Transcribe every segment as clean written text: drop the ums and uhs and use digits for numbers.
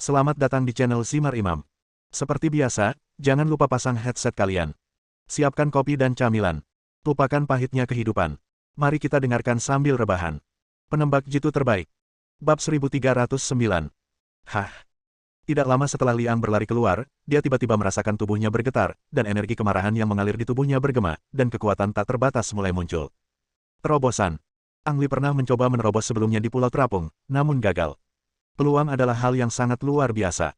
Selamat datang di channel Zimar Imam. Seperti biasa, jangan lupa pasang headset kalian. Siapkan kopi dan camilan. Lupakan pahitnya kehidupan. Mari kita dengarkan sambil rebahan. Penembak jitu terbaik. Bab 1309. Hah. Tidak lama setelah Liang berlari keluar, dia tiba-tiba merasakan tubuhnya bergetar, dan energi kemarahan yang mengalir di tubuhnya bergema, dan kekuatan tak terbatas mulai muncul. Terobosan. Ang Li pernah mencoba menerobos sebelumnya di Pulau Terapung, namun gagal. Peluang adalah hal yang sangat luar biasa.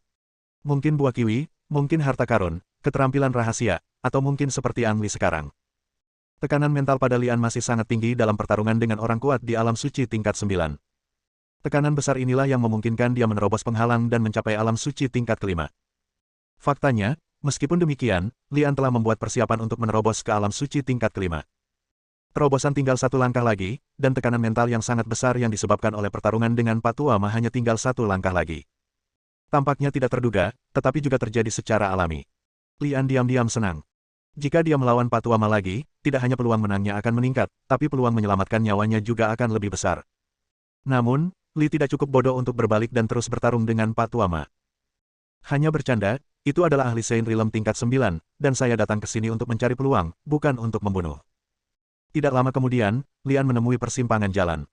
Mungkin buah kiwi, mungkin harta karun, keterampilan rahasia, atau mungkin seperti Ang Li sekarang. Tekanan mental pada Lian masih sangat tinggi dalam pertarungan dengan orang kuat di alam suci tingkat 9. Tekanan besar inilah yang memungkinkan dia menerobos penghalang dan mencapai alam suci tingkat kelima. Faktanya, meskipun demikian, Lian telah membuat persiapan untuk menerobos ke alam suci tingkat kelima. Terobosan tinggal satu langkah lagi, dan tekanan mental yang sangat besar yang disebabkan oleh pertarungan dengan Patuama hanya tinggal satu langkah lagi. Tampaknya tidak terduga, tetapi juga terjadi secara alami. Lian diam-diam senang. Jika dia melawan Patuama lagi, tidak hanya peluang menangnya akan meningkat, tapi peluang menyelamatkan nyawanya juga akan lebih besar. Namun, Li tidak cukup bodoh untuk berbalik dan terus bertarung dengan Patuama. Hanya bercanda, itu adalah ahli Sein Rilem tingkat 9, dan saya datang ke sini untuk mencari peluang, bukan untuk membunuh. Tidak lama kemudian, Lian menemui persimpangan jalan.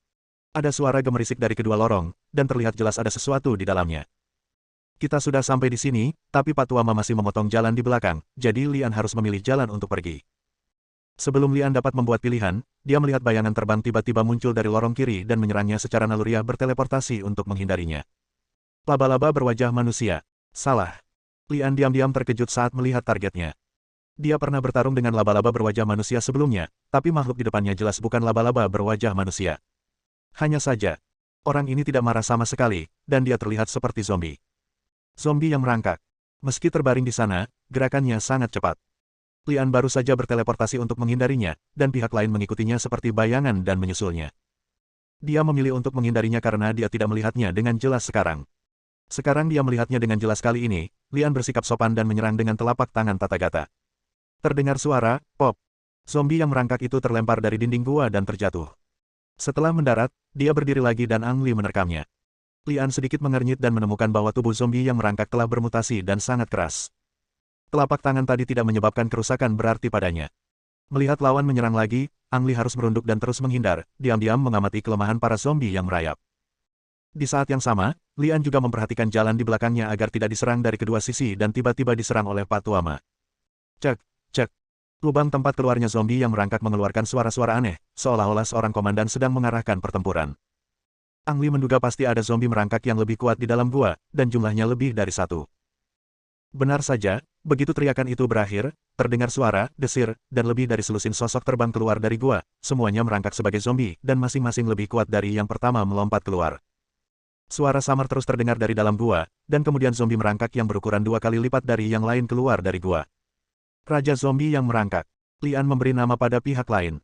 Ada suara gemerisik dari kedua lorong, dan terlihat jelas ada sesuatu di dalamnya. Kita sudah sampai di sini, tapi Patuama masih memotong jalan di belakang, jadi Lian harus memilih jalan untuk pergi. Sebelum Lian dapat membuat pilihan, dia melihat bayangan terbang tiba-tiba muncul dari lorong kiri dan menyerangnya secara naluriah berteleportasi untuk menghindarinya. Laba-laba berwajah manusia. Salah. Lian diam-diam terkejut saat melihat targetnya. Dia pernah bertarung dengan laba-laba berwajah manusia sebelumnya, tapi makhluk di depannya jelas bukan laba-laba berwajah manusia. Hanya saja, orang ini tidak marah sama sekali, dan dia terlihat seperti zombie. Zombie yang merangkak. Meski terbaring di sana, gerakannya sangat cepat. Lian baru saja berteleportasi untuk menghindarinya, dan pihak lain mengikutinya seperti bayangan dan menyusulnya. Dia memilih untuk menghindarinya karena dia tidak melihatnya dengan jelas sekarang. Sekarang dia melihatnya dengan jelas kali ini, Lian bersikap sopan dan menyerang dengan telapak tangan Tathagata. Terdengar suara, pop. Zombie yang merangkak itu terlempar dari dinding gua dan terjatuh. Setelah mendarat, dia berdiri lagi dan Ang Li menerkamnya. Lian sedikit mengernyit dan menemukan bahwa tubuh zombie yang merangkak telah bermutasi dan sangat keras. Telapak tangan tadi tidak menyebabkan kerusakan berarti padanya. Melihat lawan menyerang lagi, Ang Li harus merunduk dan terus menghindar, diam-diam mengamati kelemahan para zombie yang merayap. Di saat yang sama, Lian juga memperhatikan jalan di belakangnya agar tidak diserang dari kedua sisi dan tiba-tiba diserang oleh Patuama. Cek. Cek. Lubang tempat keluarnya zombie yang merangkak mengeluarkan suara-suara aneh, seolah-olah seorang komandan sedang mengarahkan pertempuran. Ang Li menduga pasti ada zombie merangkak yang lebih kuat di dalam gua, dan jumlahnya lebih dari satu. Benar saja, begitu teriakan itu berakhir, terdengar suara, desir, dan lebih dari selusin sosok terbang keluar dari gua, semuanya merangkak sebagai zombie, dan masing-masing lebih kuat dari yang pertama melompat keluar. Suara samar terus terdengar dari dalam gua, dan kemudian zombie merangkak yang berukuran 2 kali lipat dari yang lain keluar dari gua. Raja Zombie yang merangkak. Lian memberi nama pada pihak lain.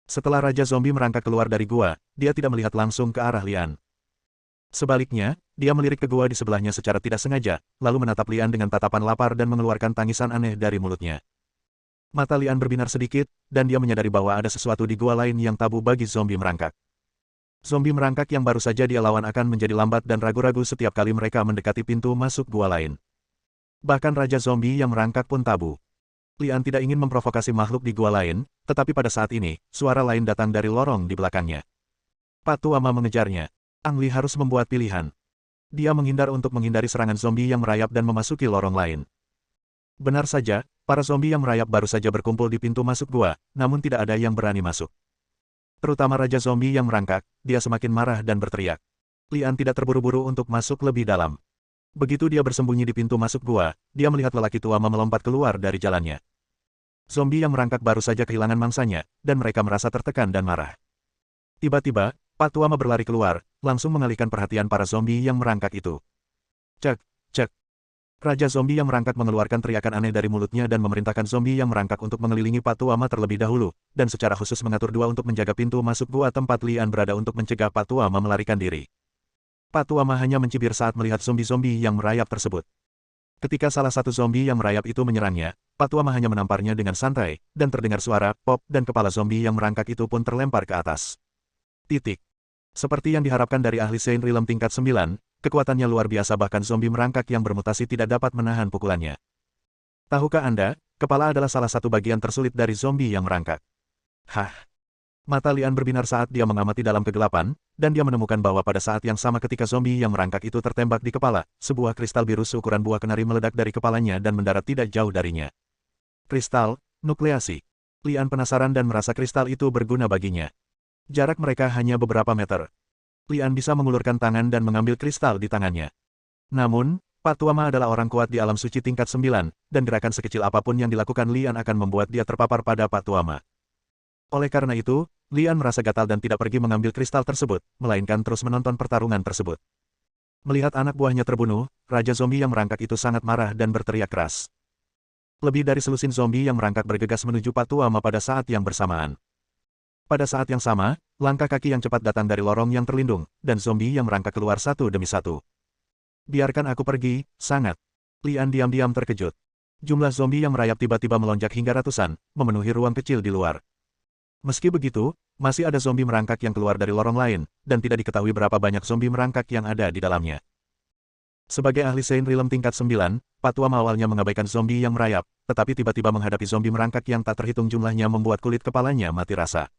Setelah Raja Zombie merangkak keluar dari gua, dia tidak melihat langsung ke arah Lian. Sebaliknya, dia melirik ke gua di sebelahnya secara tidak sengaja, lalu menatap Lian dengan tatapan lapar dan mengeluarkan tangisan aneh dari mulutnya. Mata Lian berbinar sedikit, dan dia menyadari bahwa ada sesuatu di gua lain yang tabu bagi zombie merangkak. Zombie merangkak yang baru saja dia lawan akan menjadi lambat dan ragu-ragu setiap kali mereka mendekati pintu masuk gua lain. Bahkan Raja Zombie yang merangkak pun tabu. Lian tidak ingin memprovokasi makhluk di gua lain, tetapi pada saat ini, suara lain datang dari lorong di belakangnya. Patuama mengejarnya. Ang Li harus membuat pilihan. Dia menghindar untuk menghindari serangan zombie yang merayap dan memasuki lorong lain. Benar saja, para zombie yang merayap baru saja berkumpul di pintu masuk gua, namun tidak ada yang berani masuk. Terutama Raja Zombie yang merangkak, dia semakin marah dan berteriak. Lian tidak terburu-buru untuk masuk lebih dalam. Begitu dia bersembunyi di pintu masuk gua, dia melihat lelaki tua melompat keluar dari jalannya. Zombie yang merangkak baru saja kehilangan mangsanya, dan mereka merasa tertekan dan marah. Tiba-tiba, Patuama berlari keluar, langsung mengalihkan perhatian para zombie yang merangkak itu. Cek, cek. Raja Zombie yang merangkak mengeluarkan teriakan aneh dari mulutnya dan memerintahkan zombie yang merangkak untuk mengelilingi Patuama terlebih dahulu, dan secara khusus mengatur dua untuk menjaga pintu masuk gua tempat Lian berada untuk mencegah Patuama melarikan diri. Patuama hanya mencibir saat melihat zombie-zombie yang merayap tersebut. Ketika salah satu zombie yang merayap itu menyerangnya, Patuama hanya menamparnya dengan santai, dan terdengar suara pop dan kepala zombie yang merangkak itu pun terlempar ke atas. Titik. Seperti yang diharapkan dari ahli Sein Rilem tingkat 9, kekuatannya luar biasa bahkan zombie merangkak yang bermutasi tidak dapat menahan pukulannya. Tahukah Anda, kepala adalah salah satu bagian tersulit dari zombie yang merangkak. Hah? Mata Lian berbinar saat dia mengamati dalam kegelapan, dan dia menemukan bahwa pada saat yang sama ketika zombie yang merangkak itu tertembak di kepala, sebuah kristal biru seukuran buah kenari meledak dari kepalanya dan mendarat tidak jauh darinya. Kristal, nukleasi. Lian penasaran dan merasa kristal itu berguna baginya. Jarak mereka hanya beberapa meter. Lian bisa mengulurkan tangan dan mengambil kristal di tangannya. Namun, Pak Tuama adalah orang kuat di alam suci tingkat 9, dan gerakan sekecil apapun yang dilakukan Lian akan membuat dia terpapar pada Pak Tuama. Oleh karena itu, Lian merasa gatal dan tidak pergi mengambil kristal tersebut, melainkan terus menonton pertarungan tersebut. Melihat anak buahnya terbunuh, Raja Zombie yang merangkak itu sangat marah dan berteriak keras. Lebih dari selusin zombie yang merangkak bergegas menuju Pak Tuama pada saat yang bersamaan. Pada saat yang sama, langkah kaki yang cepat datang dari lorong yang terlindung, dan zombie yang merangkak keluar satu demi satu. Biarkan aku pergi, sangat. Lian diam-diam terkejut. Jumlah zombie yang merayap tiba-tiba melonjak hingga ratusan, memenuhi ruang kecil di luar. Meski begitu, masih ada zombie merangkak yang keluar dari lorong lain, dan tidak diketahui berapa banyak zombie merangkak yang ada di dalamnya. Sebagai ahli Saint Realm tingkat 9, Pak Tuama awalnya mengabaikan zombie yang merayap, tetapi tiba-tiba menghadapi zombie merangkak yang tak terhitung jumlahnya membuat kulit kepalanya mati rasa.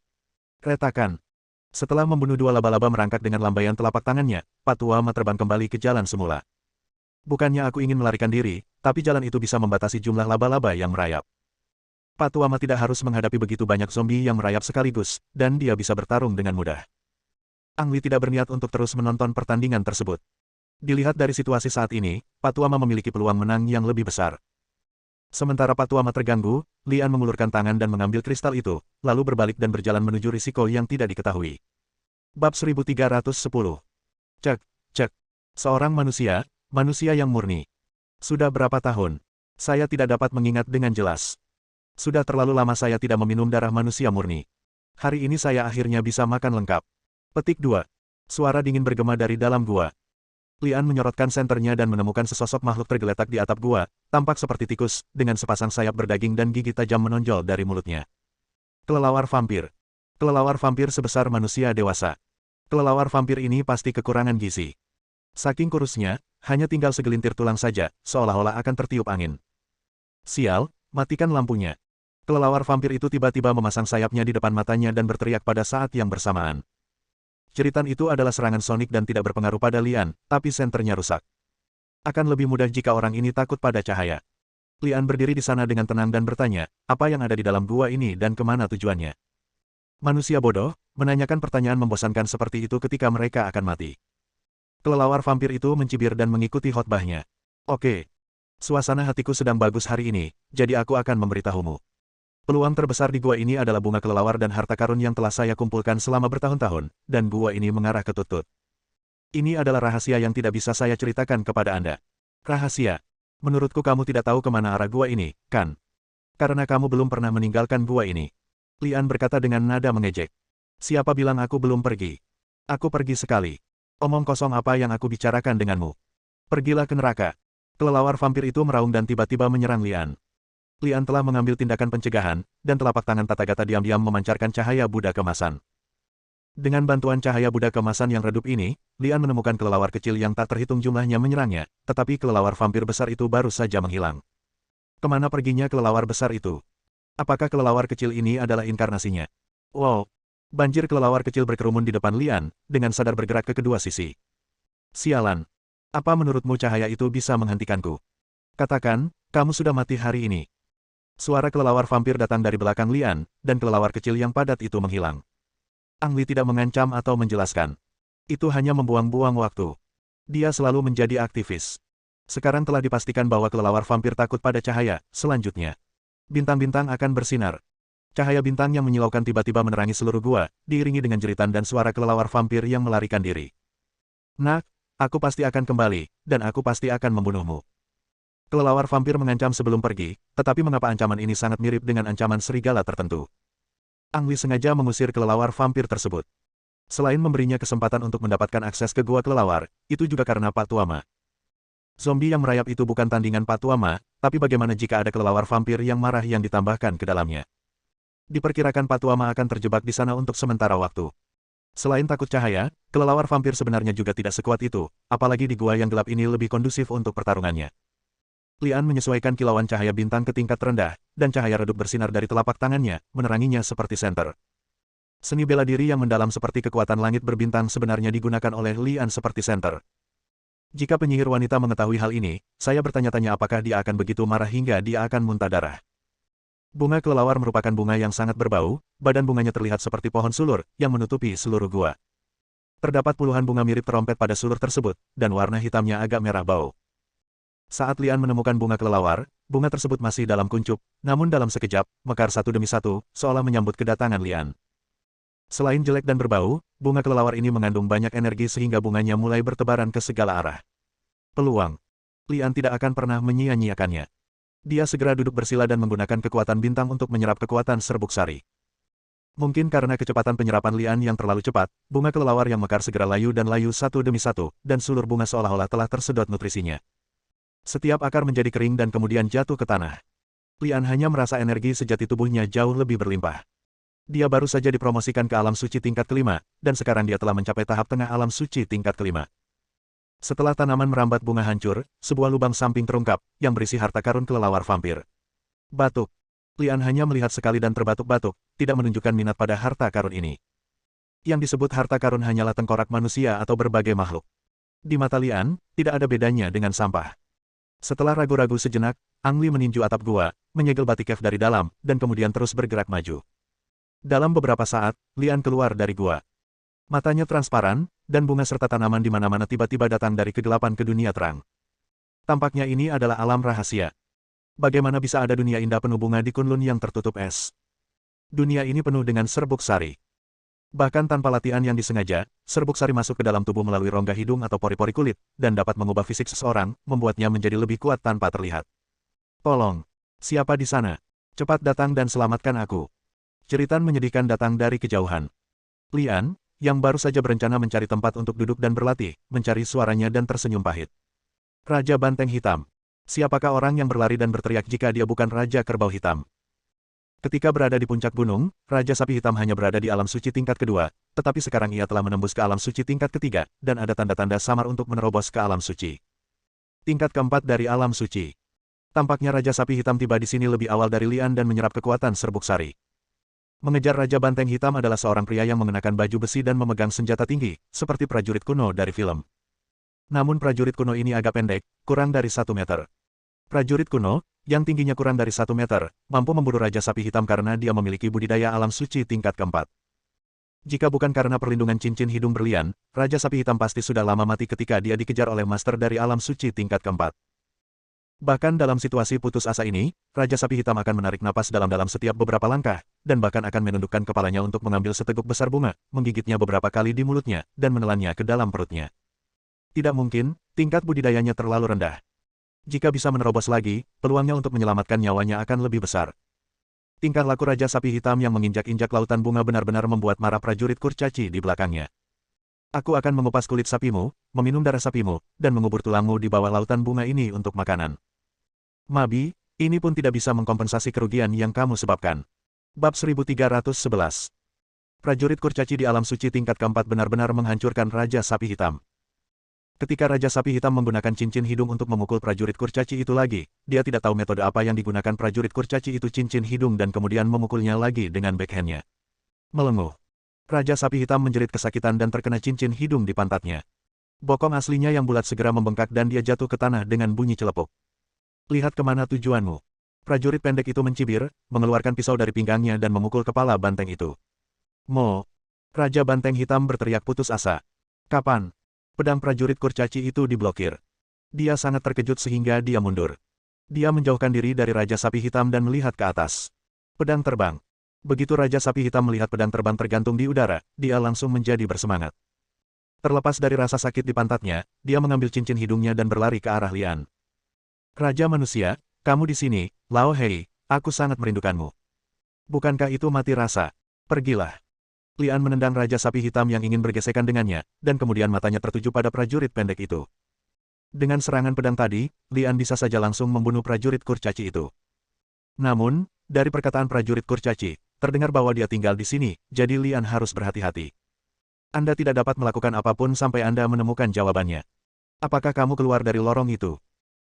Retakan. Setelah membunuh dua laba-laba merangkak dengan lambaian telapak tangannya, Pak Tuama terbang kembali ke jalan semula. Bukannya aku ingin melarikan diri, tapi jalan itu bisa membatasi jumlah laba-laba yang merayap. Pak Tuama tidak harus menghadapi begitu banyak zombie yang merayap sekaligus, dan dia bisa bertarung dengan mudah. Ang Li tidak berniat untuk terus menonton pertandingan tersebut. Dilihat dari situasi saat ini, Pak Tuama memiliki peluang menang yang lebih besar. Sementara Pak Tuama terganggu, Lian mengulurkan tangan dan mengambil kristal itu, lalu berbalik dan berjalan menuju risiko yang tidak diketahui. Bab 1310. Cek, cek. Seorang manusia, manusia yang murni. Sudah berapa tahun? Saya tidak dapat mengingat dengan jelas. Sudah terlalu lama saya tidak meminum darah manusia murni. Hari ini saya akhirnya bisa makan lengkap. Petik 2. Suara dingin bergema dari dalam gua. Lian menyorotkan senternya dan menemukan sesosok makhluk tergeletak di atap gua, tampak seperti tikus, dengan sepasang sayap berdaging dan gigi tajam menonjol dari mulutnya. Kelelawar vampir. Kelelawar vampir sebesar manusia dewasa. Kelelawar vampir ini pasti kekurangan gizi. Saking kurusnya, hanya tinggal segelintir tulang saja, seolah-olah akan tertiup angin. Sial, matikan lampunya. Kelelawar vampir itu tiba-tiba memasang sayapnya di depan matanya dan berteriak pada saat yang bersamaan. Jeritan itu adalah serangan sonik dan tidak berpengaruh pada Lian, tapi senternya rusak. Akan lebih mudah jika orang ini takut pada cahaya. Lian berdiri di sana dengan tenang dan bertanya, apa yang ada di dalam gua ini dan kemana tujuannya? Manusia bodoh, menanyakan pertanyaan membosankan seperti itu ketika mereka akan mati. Kelelawar vampir itu mencibir dan mengikuti khotbahnya. Oke. Suasana hatiku sedang bagus hari ini, jadi aku akan memberitahumu. Peluang terbesar di gua ini adalah bunga kelelawar dan harta karun yang telah saya kumpulkan selama bertahun-tahun, dan gua ini mengarah ke Tutut. Ini adalah rahasia yang tidak bisa saya ceritakan kepada Anda. Rahasia. Menurutku kamu tidak tahu kemana arah gua ini, kan? Karena kamu belum pernah meninggalkan gua ini. Lian berkata dengan nada mengejek. Siapa bilang aku belum pergi? Aku pergi sekali. Omong kosong apa yang aku bicarakan denganmu? Pergilah ke neraka. Kelelawar vampir itu meraung dan tiba-tiba menyerang Lian. Lian telah mengambil tindakan pencegahan, dan telapak tangan Tathagata diam-diam memancarkan cahaya Buddha kemasan. Dengan bantuan cahaya Buddha kemasan yang redup ini, Lian menemukan kelelawar kecil yang tak terhitung jumlahnya menyerangnya, tetapi kelelawar vampir besar itu baru saja menghilang. Kemana perginya kelelawar besar itu? Apakah kelelawar kecil ini adalah inkarnasinya? Wow! Banjir kelelawar kecil berkerumun di depan Lian, dengan sadar bergerak ke kedua sisi. Sialan! Apa menurutmu cahaya itu bisa menghentikanku? Katakan, kamu sudah mati hari ini. Suara kelelawar vampir datang dari belakang Lian, dan kelelawar kecil yang padat itu menghilang. Ang Li tidak mengancam atau menjelaskan. Itu hanya membuang-buang waktu. Dia selalu menjadi aktivis. Sekarang telah dipastikan bahwa kelelawar vampir takut pada cahaya, selanjutnya. Bintang-bintang akan bersinar. Cahaya bintang yang menyilaukan tiba-tiba menerangi seluruh gua, diiringi dengan jeritan dan suara kelelawar vampir yang melarikan diri. Nak, aku pasti akan kembali, dan aku pasti akan membunuhmu. Kelelawar vampir mengancam sebelum pergi, tetapi mengapa ancaman ini sangat mirip dengan ancaman serigala tertentu? Ang Li sengaja mengusir kelelawar vampir tersebut. Selain memberinya kesempatan untuk mendapatkan akses ke gua kelelawar, itu juga karena Pak Tuama. Zombie yang merayap itu bukan tandingan Pak Tuama, tapi bagaimana jika ada kelelawar vampir yang marah yang ditambahkan ke dalamnya? Diperkirakan Pak Tuama akan terjebak di sana untuk sementara waktu. Selain takut cahaya, kelelawar vampir sebenarnya juga tidak sekuat itu, apalagi di gua yang gelap ini lebih kondusif untuk pertarungannya. Lian menyesuaikan kilauan cahaya bintang ke tingkat terendah, dan cahaya redup bersinar dari telapak tangannya, meneranginya seperti senter. Seni bela diri yang mendalam seperti kekuatan langit berbintang sebenarnya digunakan oleh Lian seperti senter. Jika penyihir wanita mengetahui hal ini, saya bertanya-tanya apakah dia akan begitu marah hingga dia akan muntah darah. Bunga kelelawar merupakan bunga yang sangat berbau, badan bunganya terlihat seperti pohon sulur, yang menutupi seluruh gua. Terdapat puluhan bunga mirip trompet pada sulur tersebut, dan warna hitamnya agak merah bau. Saat Lian menemukan bunga kelelawar, bunga tersebut masih dalam kuncup, namun dalam sekejap, mekar satu demi satu, seolah menyambut kedatangan Lian. Selain jelek dan berbau, bunga kelelawar ini mengandung banyak energi sehingga bunganya mulai bertebaran ke segala arah. Peluang. Lian tidak akan pernah menyia-nyiakannya. Dia segera duduk bersila dan menggunakan kekuatan bintang untuk menyerap kekuatan serbuk sari. Mungkin karena kecepatan penyerapan Lian yang terlalu cepat, bunga kelelawar yang mekar segera layu dan layu satu demi satu, dan sulur bunga seolah-olah telah tersedot nutrisinya. Setiap akar menjadi kering dan kemudian jatuh ke tanah. Lian hanya merasa energi sejati tubuhnya jauh lebih berlimpah. Dia baru saja dipromosikan ke alam suci tingkat kelima, dan sekarang dia telah mencapai tahap tengah alam suci tingkat kelima. Setelah tanaman merambat bunga hancur, sebuah lubang samping terungkap, yang berisi harta karun kelelawar vampir. Batuk. Lian hanya melihat sekali dan terbatuk-batuk, tidak menunjukkan minat pada harta karun ini. Yang disebut harta karun hanyalah tengkorak manusia atau berbagai makhluk. Di mata Lian, tidak ada bedanya dengan sampah. Setelah ragu-ragu sejenak, Ang Li meninju atap gua, menyegel Batikev dari dalam, dan kemudian terus bergerak maju. Dalam beberapa saat, Lian keluar dari gua. Matanya transparan, dan bunga serta tanaman di mana-mana tiba-tiba datang dari kegelapan ke dunia terang. Tampaknya ini adalah alam rahasia. Bagaimana bisa ada dunia indah penuh bunga di Kunlun yang tertutup es? Dunia ini penuh dengan serbuk sari. Bahkan tanpa latihan yang disengaja, serbuk sari masuk ke dalam tubuh melalui rongga hidung atau pori-pori kulit, dan dapat mengubah fisik seseorang, membuatnya menjadi lebih kuat tanpa terlihat. Tolong. Siapa di sana? Cepat datang dan selamatkan aku. Jeritan menyedihkan datang dari kejauhan. Lian, yang baru saja berencana mencari tempat untuk duduk dan berlatih, mencari suaranya dan tersenyum pahit. Raja Banteng Hitam. Siapakah orang yang berlari dan berteriak jika dia bukan Raja Kerbau Hitam? Ketika berada di puncak gunung, Raja Sapi Hitam hanya berada di alam suci tingkat kedua, tetapi sekarang ia telah menembus ke alam suci tingkat ketiga, dan ada tanda-tanda samar untuk menerobos ke alam suci. Tingkat keempat dari alam suci. Tampaknya Raja Sapi Hitam tiba di sini lebih awal dari Lian dan menyerap kekuatan serbuk sari. Mengejar Raja Banteng Hitam adalah seorang pria yang mengenakan baju besi dan memegang senjata tinggi, seperti prajurit kuno dari film. Namun prajurit kuno ini agak pendek, kurang dari 1 meter. Prajurit kuno, yang tingginya kurang dari 1 meter, mampu memburu Raja Sapi Hitam karena dia memiliki budidaya alam suci tingkat keempat. Jika bukan karena perlindungan cincin hidung berlian, Raja Sapi Hitam pasti sudah lama mati ketika dia dikejar oleh master dari alam suci tingkat keempat. Bahkan dalam situasi putus asa ini, Raja Sapi Hitam akan menarik napas dalam-dalam setiap beberapa langkah, dan bahkan akan menundukkan kepalanya untuk mengambil seteguk besar bunga, menggigitnya beberapa kali di mulutnya, dan menelannya ke dalam perutnya. Tidak mungkin, tingkat budidayanya terlalu rendah. Jika bisa menerobos lagi, peluangnya untuk menyelamatkan nyawanya akan lebih besar. Tingkah laku Raja Sapi Hitam yang menginjak-injak lautan bunga benar-benar membuat marah prajurit kurcaci di belakangnya. Aku akan mengupas kulit sapimu, meminum darah sapimu, dan mengubur tulangmu di bawah lautan bunga ini untuk makanan. Mabi, ini pun tidak bisa mengkompensasi kerugian yang kamu sebabkan. Bab 1311. Prajurit kurcaci di alam suci tingkat keempat benar-benar menghancurkan Raja Sapi Hitam. Ketika Raja Sapi Hitam menggunakan cincin hidung untuk memukul prajurit kurcaci itu lagi, dia tidak tahu metode apa yang digunakan prajurit kurcaci itu cincin hidung dan kemudian memukulnya lagi dengan backhandnya. Melenguh. Raja Sapi Hitam menjerit kesakitan dan terkena cincin hidung di pantatnya. Bokong aslinya yang bulat segera membengkak dan dia jatuh ke tanah dengan bunyi celepuk. Lihat kemana tujuanmu. Prajurit pendek itu mencibir, mengeluarkan pisau dari pinggangnya dan memukul kepala banteng itu. Mo. Raja Banteng Hitam berteriak putus asa. Kapan? Pedang prajurit kurcaci itu diblokir. Dia sangat terkejut sehingga dia mundur. Dia menjauhkan diri dari Raja Sapi Hitam dan melihat ke atas. Pedang terbang. Begitu Raja Sapi Hitam melihat pedang terbang tergantung di udara, dia langsung menjadi bersemangat. Terlepas dari rasa sakit di pantatnya, dia mengambil cincin hidungnya dan berlari ke arah Lian. Raja manusia, kamu di sini, Lao Hei, aku sangat merindukanmu. Bukankah itu mati rasa? Pergilah. Lian menendang Raja Sapi Hitam yang ingin bergesekan dengannya, dan kemudian matanya tertuju pada prajurit pendek itu. Dengan serangan pedang tadi, Lian bisa saja langsung membunuh prajurit kurcaci itu. Namun, dari perkataan prajurit kurcaci, terdengar bahwa dia tinggal di sini, jadi Lian harus berhati-hati. Anda tidak dapat melakukan apapun sampai Anda menemukan jawabannya. Apakah kamu keluar dari lorong itu?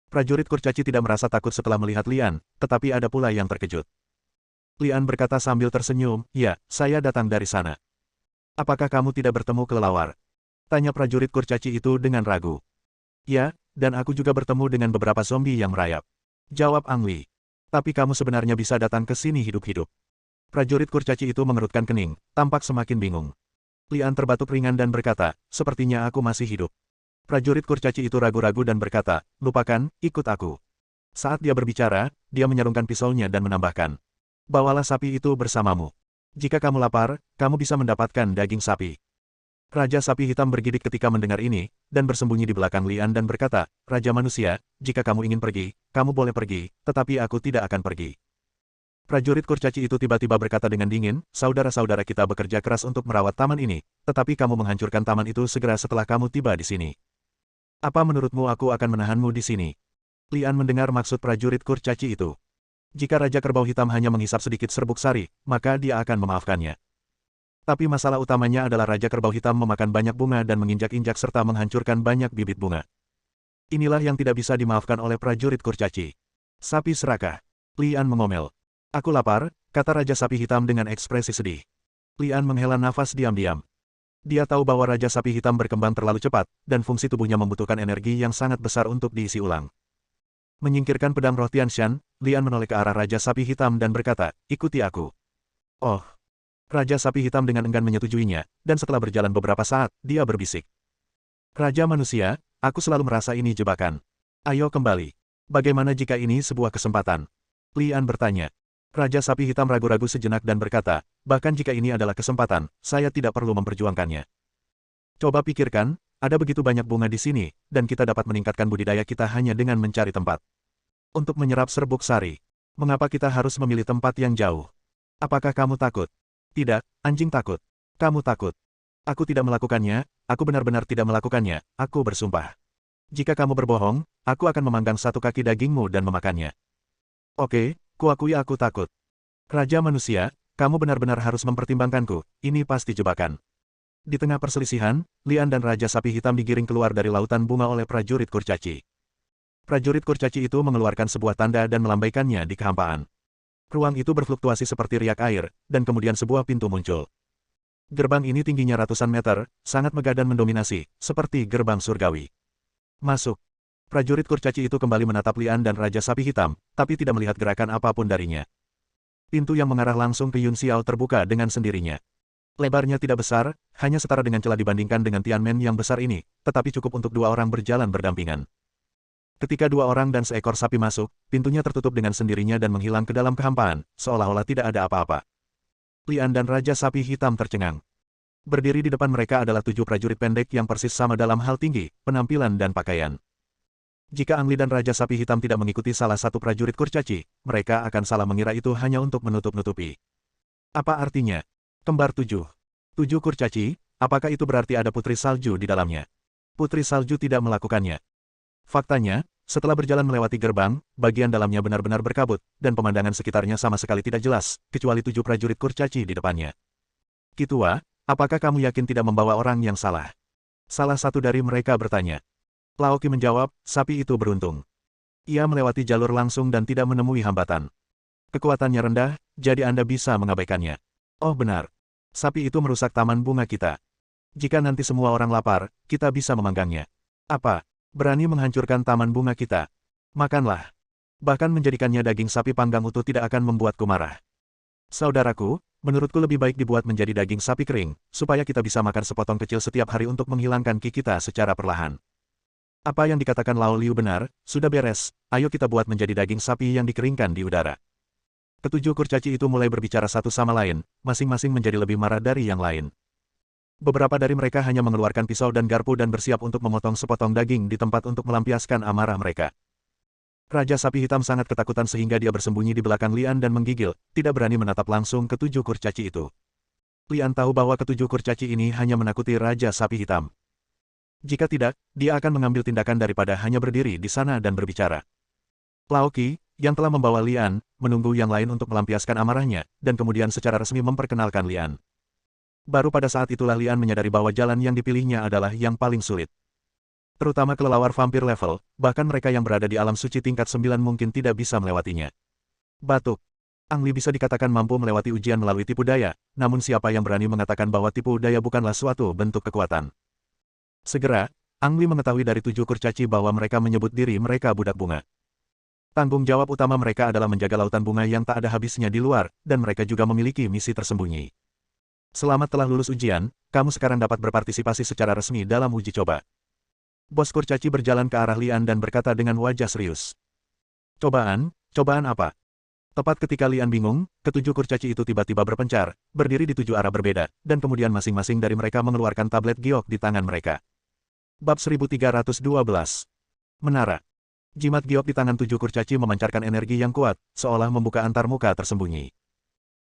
Prajurit kurcaci tidak merasa takut setelah melihat Lian, tetapi ada pula yang terkejut. Lian berkata sambil tersenyum, "Ya, saya datang dari sana." "Apakah kamu tidak bertemu kelelawar?" tanya prajurit kurcaci itu dengan ragu. "Ya, dan aku juga bertemu dengan beberapa zombie yang merayap," jawab Ang Li. "Tapi kamu sebenarnya bisa datang ke sini hidup-hidup." Prajurit kurcaci itu mengerutkan kening, tampak semakin bingung. Lian terbatuk ringan dan berkata, "Sepertinya aku masih hidup." Prajurit kurcaci itu ragu-ragu dan berkata, "Lupakan, ikut aku." Saat dia berbicara, dia menyarungkan pisaunya dan menambahkan, "Bawalah sapi itu bersamamu. Jika kamu lapar, kamu bisa mendapatkan daging sapi." Raja Sapi Hitam bergidik ketika mendengar ini, dan bersembunyi di belakang Lian dan berkata, "Raja Manusia, jika kamu ingin pergi, kamu boleh pergi, tetapi aku tidak akan pergi." Prajurit kurcaci itu tiba-tiba berkata dengan dingin, "Saudara-saudara kita bekerja keras untuk merawat taman ini, tetapi kamu menghancurkan taman itu segera setelah kamu tiba di sini. Apa menurutmu aku akan menahanmu di sini?" Lian mendengar maksud prajurit kurcaci itu. Jika Raja Kerbau Hitam hanya menghisap sedikit serbuk sari, maka dia akan memaafkannya. Tapi masalah utamanya adalah Raja Kerbau Hitam memakan banyak bunga dan menginjak-injak serta menghancurkan banyak bibit bunga. Inilah yang tidak bisa dimaafkan oleh prajurit kurcaci. "Sapi serakah." Lian mengomel. "Aku lapar," kata Raja Sapi Hitam dengan ekspresi sedih. Lian menghela nafas diam-diam. Dia tahu bahwa Raja Sapi Hitam berkembang terlalu cepat, dan fungsi tubuhnya membutuhkan energi yang sangat besar untuk diisi ulang. Menyingkirkan pedang roh Tianshan, Lian menoleh ke arah Raja Sapi Hitam dan berkata, "Ikuti aku." "Oh." Raja Sapi Hitam dengan enggan menyetujuinya, dan setelah berjalan beberapa saat, dia berbisik. "Raja Manusia, aku selalu merasa ini jebakan. Ayo kembali. Bagaimana jika ini sebuah kesempatan?" Lian bertanya. Raja Sapi Hitam ragu-ragu sejenak dan berkata, "Bahkan jika ini adalah kesempatan, saya tidak perlu memperjuangkannya. Coba pikirkan, ada begitu banyak bunga di sini, dan kita dapat meningkatkan budidaya kita hanya dengan mencari tempat. Untuk menyerap serbuk sari, mengapa kita harus memilih tempat yang jauh? Apakah kamu takut?" "Tidak, anjing takut. Kamu takut." "Aku tidak melakukannya, aku benar-benar tidak melakukannya, aku bersumpah. Jika kamu berbohong, aku akan memanggang satu kaki dagingmu dan memakannya." "Oke, kuakui aku takut. Raja Manusia, kamu benar-benar harus mempertimbangkanku, ini pasti jebakan." Di tengah perselisihan, Lian dan Raja Sapi Hitam digiring keluar dari lautan bunga oleh prajurit kurcaci. Prajurit kurcaci itu mengeluarkan sebuah tanda dan melambaikannya di kehampaan. Ruang itu berfluktuasi seperti riak air, dan kemudian sebuah pintu muncul. Gerbang ini tingginya ratusan meter, sangat megah dan mendominasi, seperti gerbang surgawi. "Masuk." Prajurit kurcaci itu kembali menatap Lian dan Raja Sapi Hitam, tapi tidak melihat gerakan apapun darinya. Pintu yang mengarah langsung ke Yun Xiao terbuka dengan sendirinya. Lebarnya tidak besar, hanya setara dengan celah dibandingkan dengan Tianmen yang besar ini, tetapi cukup untuk dua orang berjalan berdampingan. Ketika dua orang dan seekor sapi masuk, pintunya tertutup dengan sendirinya dan menghilang ke dalam kehampaan, seolah-olah tidak ada apa-apa. Lian dan Raja Sapi Hitam tercengang. Berdiri di depan mereka adalah 7 prajurit pendek yang persis sama dalam hal tinggi, penampilan dan pakaian. Jika Ang Li dan Raja Sapi Hitam tidak mengikuti salah satu prajurit kurcaci, mereka akan salah mengira itu hanya untuk menutup-nutupi. Apa artinya? Kembar 7. 7 kurcaci, apakah itu berarti ada putri salju di dalamnya? Putri salju tidak melakukannya. Faktanya, setelah berjalan melewati gerbang, bagian dalamnya benar-benar berkabut, dan pemandangan sekitarnya sama sekali tidak jelas, kecuali 7 prajurit kurcaci di depannya. "Kitua, apakah kamu yakin tidak membawa orang yang salah?" salah satu dari mereka bertanya. Laoki menjawab, "Sapi itu beruntung. Ia melewati jalur langsung dan tidak menemui hambatan. Kekuatannya rendah, jadi Anda bisa mengabaikannya." "Oh benar. Sapi itu merusak taman bunga kita. Jika nanti semua orang lapar, kita bisa memanggangnya." "Apa? Berani menghancurkan taman bunga kita? Makanlah. Bahkan menjadikannya daging sapi panggang utuh tidak akan membuatku marah. Saudaraku, menurutku lebih baik dibuat menjadi daging sapi kering, supaya kita bisa makan sepotong kecil setiap hari untuk menghilangkan ki kita secara perlahan." Apa yang dikatakan Lao Liu benar, sudah beres, ayo kita buat menjadi daging sapi yang dikeringkan di udara. Ketujuh kurcaci itu mulai berbicara satu sama lain, masing-masing menjadi lebih marah dari yang lain. Beberapa dari mereka hanya mengeluarkan pisau dan garpu dan bersiap untuk memotong sepotong daging di tempat untuk melampiaskan amarah mereka. Raja Sapi Hitam sangat ketakutan sehingga dia bersembunyi di belakang Lian dan menggigil, tidak berani menatap langsung ketujuh kurcaci itu. Lian tahu bahwa ketujuh kurcaci ini hanya menakuti Raja Sapi Hitam. Jika tidak, dia akan mengambil tindakan daripada hanya berdiri di sana dan berbicara. Laoki, yang telah membawa Lian, menunggu yang lain untuk melampiaskan amarahnya, dan kemudian secara resmi memperkenalkan Lian. Baru pada saat itulah Lian menyadari bahwa jalan yang dipilihnya adalah yang paling sulit. Terutama kelelawar vampir level, bahkan mereka yang berada di alam suci tingkat 9 mungkin tidak bisa melewatinya. Batuk. Ang Li bisa dikatakan mampu melewati ujian melalui tipu daya, namun siapa yang berani mengatakan bahwa tipu daya bukanlah suatu bentuk kekuatan. Segera, Ang Li mengetahui dari 7 kurcaci bahwa mereka menyebut diri mereka budak bunga. Tanggung jawab utama mereka adalah menjaga lautan bunga yang tak ada habisnya di luar, dan mereka juga memiliki misi tersembunyi. Selamat telah lulus ujian, kamu sekarang dapat berpartisipasi secara resmi dalam uji coba. Bos kurcaci berjalan ke arah Lian dan berkata dengan wajah serius. Cobaan? Cobaan apa? Tepat ketika Lian bingung, ketujuh kurcaci itu tiba-tiba berpencar, berdiri di 7 arah berbeda, dan kemudian masing-masing dari mereka mengeluarkan tablet giok di tangan mereka. Bab 1312. Menara. Jimat giok di tangan 7 kurcaci memancarkan energi yang kuat, seolah membuka antarmuka tersembunyi.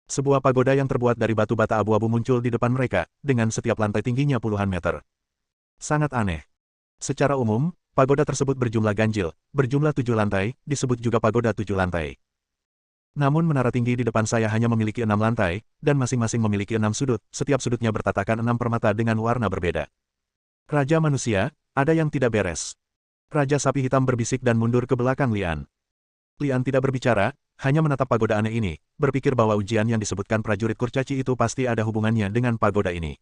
Sebuah pagoda yang terbuat dari batu bata abu-abu muncul di depan mereka, dengan setiap lantai tingginya puluhan meter. Sangat aneh. Secara umum, pagoda tersebut berjumlah ganjil, berjumlah 7 lantai, disebut juga pagoda 7 lantai. Namun menara tinggi di depan saya hanya memiliki 6 lantai, dan masing-masing memiliki 6 sudut, setiap sudutnya bertatakan 6 permata dengan warna berbeda. Raja manusia, ada yang tidak beres. Raja sapi hitam berbisik dan mundur ke belakang Lian. Lian tidak berbicara, hanya menatap pagoda aneh ini, berpikir bahwa ujian yang disebutkan prajurit kurcaci itu pasti ada hubungannya dengan pagoda ini.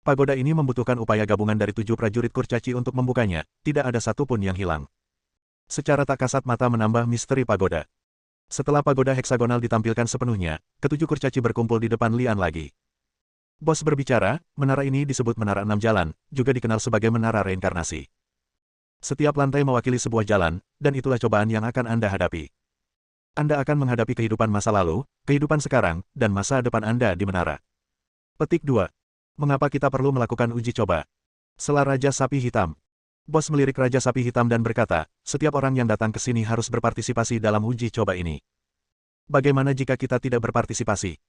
Pagoda ini membutuhkan upaya gabungan dari 7 prajurit kurcaci untuk membukanya, tidak ada satupun yang hilang. Secara tak kasat mata menambah misteri pagoda. Setelah pagoda heksagonal ditampilkan sepenuhnya, ketujuh kurcaci berkumpul di depan Lian lagi. Bos berbicara, menara ini disebut Menara 6 Jalan, juga dikenal sebagai Menara Reinkarnasi. Setiap lantai mewakili sebuah jalan, dan itulah cobaan yang akan Anda hadapi. Anda akan menghadapi kehidupan masa lalu, kehidupan sekarang, dan masa depan Anda di menara. Petik 2. Mengapa kita perlu melakukan uji coba? Sela Raja Sapi Hitam. Bos melirik Raja Sapi Hitam dan berkata, setiap orang yang datang ke sini harus berpartisipasi dalam uji coba ini. Bagaimana jika kita tidak berpartisipasi?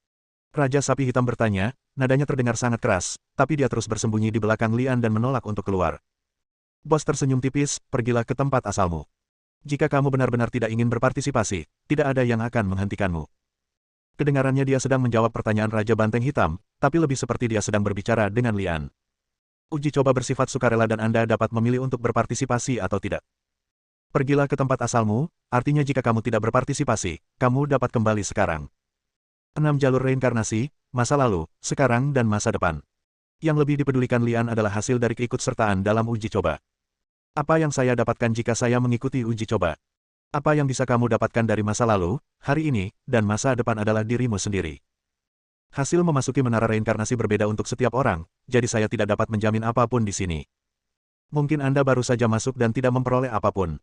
Raja Sapi Hitam bertanya, nadanya terdengar sangat keras, tapi dia terus bersembunyi di belakang Lian dan menolak untuk keluar. Bos tersenyum tipis, pergilah ke tempat asalmu. Jika kamu benar-benar tidak ingin berpartisipasi, tidak ada yang akan menghentikanmu. Kedengarannya dia sedang menjawab pertanyaan Raja Banteng Hitam, tapi lebih seperti dia sedang berbicara dengan Lian. Uji coba bersifat sukarela dan Anda dapat memilih untuk berpartisipasi atau tidak. Pergilah ke tempat asalmu, artinya jika kamu tidak berpartisipasi, kamu dapat kembali sekarang. 6 jalur reinkarnasi, masa lalu, sekarang dan masa depan. Yang lebih dipedulikan Lian adalah hasil dari keikutsertaan dalam uji coba. Apa yang saya dapatkan jika saya mengikuti uji coba? Apa yang bisa kamu dapatkan dari masa lalu, hari ini, dan masa depan adalah dirimu sendiri. Hasil memasuki menara reinkarnasi berbeda untuk setiap orang, jadi saya tidak dapat menjamin apapun di sini. Mungkin Anda baru saja masuk dan tidak memperoleh apapun.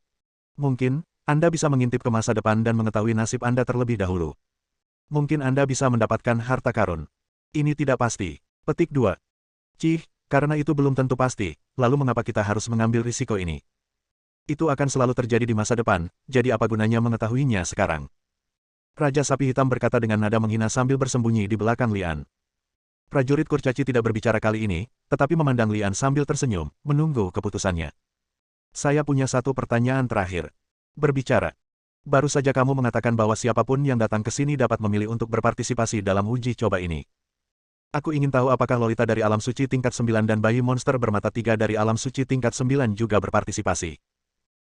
Mungkin, Anda bisa mengintip ke masa depan dan mengetahui nasib Anda terlebih dahulu. Mungkin Anda bisa mendapatkan harta karun. Ini tidak pasti. Petik 2. Cih, karena itu belum tentu pasti, lalu mengapa kita harus mengambil risiko ini? Itu akan selalu terjadi di masa depan, jadi apa gunanya mengetahuinya sekarang? Raja Sapi Hitam berkata dengan nada menghina sambil bersembunyi di belakang Lian. Prajurit kurcaci tidak berbicara kali ini, tetapi memandang Lian sambil tersenyum, menunggu keputusannya. Saya punya satu pertanyaan terakhir. Berbicara. Baru saja kamu mengatakan bahwa siapapun yang datang ke sini dapat memilih untuk berpartisipasi dalam uji coba ini. Aku ingin tahu apakah Lolita dari alam suci tingkat 9 dan bayi monster bermata 3 dari alam suci tingkat 9 juga berpartisipasi.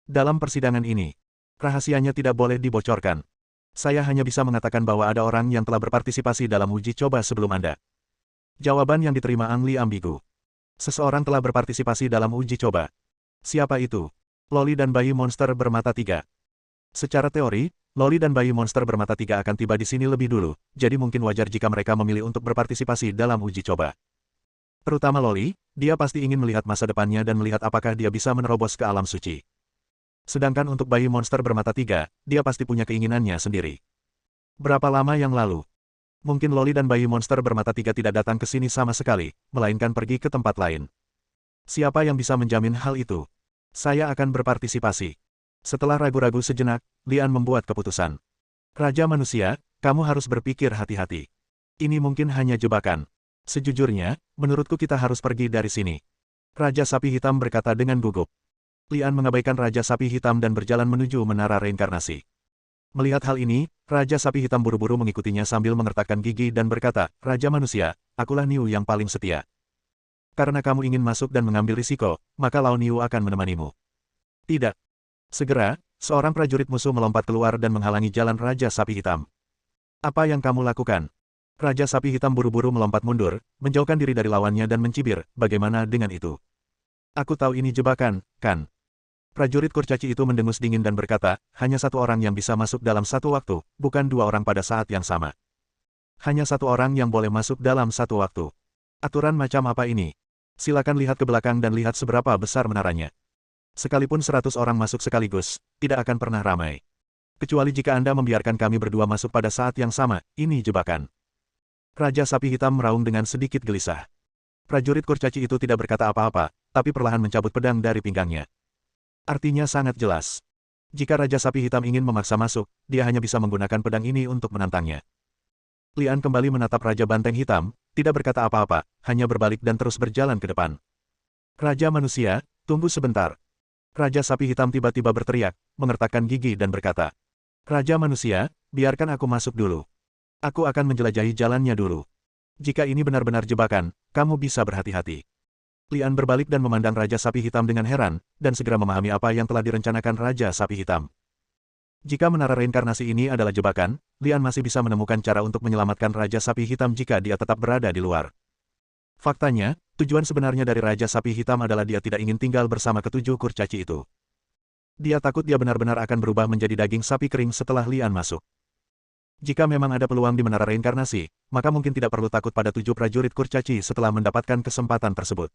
Dalam persidangan ini, rahasianya tidak boleh dibocorkan. Saya hanya bisa mengatakan bahwa ada orang yang telah berpartisipasi dalam uji coba sebelum Anda. Jawaban yang diterima Ang Li ambigu. Seseorang telah berpartisipasi dalam uji coba. Siapa itu? Loli dan bayi monster bermata 3. Secara teori, Loli dan bayi monster bermata 3 akan tiba di sini lebih dulu, jadi mungkin wajar jika mereka memilih untuk berpartisipasi dalam uji coba. Terutama Loli, dia pasti ingin melihat masa depannya dan melihat apakah dia bisa menerobos ke alam suci. Sedangkan untuk bayi monster bermata 3, dia pasti punya keinginannya sendiri. Berapa lama yang lalu? Mungkin Loli dan bayi monster bermata 3 tidak datang ke sini sama sekali, melainkan pergi ke tempat lain. Siapa yang bisa menjamin hal itu? Saya akan berpartisipasi. Setelah ragu-ragu sejenak, Lian membuat keputusan. Raja manusia, kamu harus berpikir hati-hati. Ini mungkin hanya jebakan. Sejujurnya, menurutku kita harus pergi dari sini. Raja Sapi Hitam berkata dengan gugup. Lian mengabaikan Raja Sapi Hitam dan berjalan menuju menara reinkarnasi. Melihat hal ini, Raja Sapi Hitam buru-buru mengikutinya sambil mengertakkan gigi dan berkata, Raja Manusia, akulah Niu yang paling setia. Karena kamu ingin masuk dan mengambil risiko, maka Lao Niu akan menemanimu. Tidak. Segera, seorang prajurit musuh melompat keluar dan menghalangi jalan Raja Sapi Hitam. Apa yang kamu lakukan? Raja Sapi Hitam buru-buru melompat mundur, menjauhkan diri dari lawannya dan mencibir, bagaimana dengan itu? Aku tahu ini jebakan, kan? Prajurit kurcaci itu mendengus dingin dan berkata, hanya satu orang yang bisa masuk dalam satu waktu, bukan dua orang pada saat yang sama. Hanya satu orang yang boleh masuk dalam satu waktu. Aturan macam apa ini? Silakan lihat ke belakang dan lihat seberapa besar menaranya. Sekalipun 100 orang masuk sekaligus, tidak akan pernah ramai. Kecuali jika Anda membiarkan kami berdua masuk pada saat yang sama, ini jebakan. Raja Sapi Hitam meraung dengan sedikit gelisah. Prajurit kurcaci itu tidak berkata apa-apa, tapi perlahan mencabut pedang dari pinggangnya. Artinya sangat jelas. Jika Raja Sapi Hitam ingin memaksa masuk, dia hanya bisa menggunakan pedang ini untuk menantangnya. Lian kembali menatap Raja Banteng Hitam, tidak berkata apa-apa, hanya berbalik dan terus berjalan ke depan. Raja Manusia, tunggu sebentar. Raja Sapi Hitam tiba-tiba berteriak, mengertakkan gigi dan berkata, Raja Manusia, biarkan aku masuk dulu. Aku akan menjelajahi jalannya dulu. Jika ini benar-benar jebakan, kamu bisa berhati-hati. Lian berbalik dan memandang Raja Sapi Hitam dengan heran, dan segera memahami apa yang telah direncanakan Raja Sapi Hitam. Jika menara reinkarnasi ini adalah jebakan, Lian masih bisa menemukan cara untuk menyelamatkan Raja Sapi Hitam jika dia tetap berada di luar. Faktanya, tujuan sebenarnya dari Raja Sapi Hitam adalah dia tidak ingin tinggal bersama ketujuh kurcaci itu. Dia takut dia benar-benar akan berubah menjadi daging sapi kering setelah Lian masuk. Jika memang ada peluang di menara reinkarnasi, maka mungkin tidak perlu takut pada 7 prajurit kurcaci setelah mendapatkan kesempatan tersebut.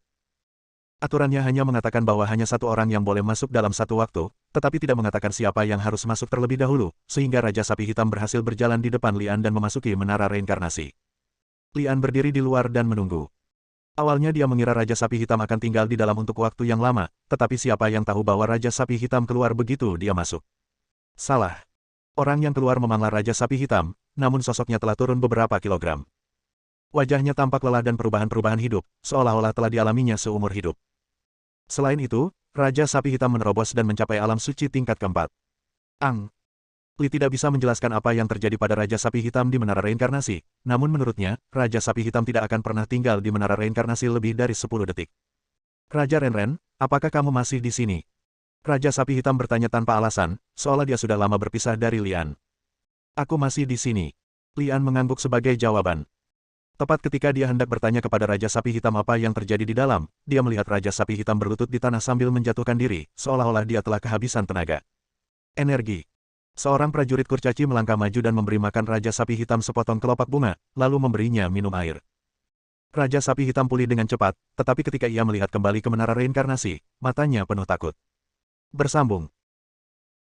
Aturannya hanya mengatakan bahwa hanya satu orang yang boleh masuk dalam satu waktu, tetapi tidak mengatakan siapa yang harus masuk terlebih dahulu, sehingga Raja Sapi Hitam berhasil berjalan di depan Lian dan memasuki menara reinkarnasi. Lian berdiri di luar dan menunggu. Awalnya dia mengira Raja Sapi Hitam akan tinggal di dalam untuk waktu yang lama, tetapi siapa yang tahu bahwa Raja Sapi Hitam keluar begitu dia masuk. Salah. Orang yang keluar memanglah Raja Sapi Hitam, namun sosoknya telah turun beberapa kilogram. Wajahnya tampak lelah dan perubahan-perubahan hidup, seolah-olah telah dialaminya seumur hidup. Selain itu, Raja Sapi Hitam menerobos dan mencapai alam suci tingkat keempat. Li tidak bisa menjelaskan apa yang terjadi pada Raja Sapi Hitam di menara reinkarnasi, namun menurutnya, Raja Sapi Hitam tidak akan pernah tinggal di menara reinkarnasi lebih dari 10 detik. Raja Renren, apakah kamu masih di sini? Raja Sapi Hitam bertanya tanpa alasan, seolah dia sudah lama berpisah dari Lian. Aku masih di sini. Lian mengangguk sebagai jawaban. Tepat ketika dia hendak bertanya kepada Raja Sapi Hitam apa yang terjadi di dalam, dia melihat Raja Sapi Hitam berlutut di tanah sambil menjatuhkan diri, seolah-olah dia telah kehabisan tenaga. Energi. Seorang prajurit kurcaci melangkah maju dan memberi makan Raja Sapi Hitam sepotong kelopak bunga, lalu memberinya minum air. Raja Sapi Hitam pulih dengan cepat, tetapi ketika ia melihat kembali ke menara reinkarnasi, matanya penuh takut. Bersambung.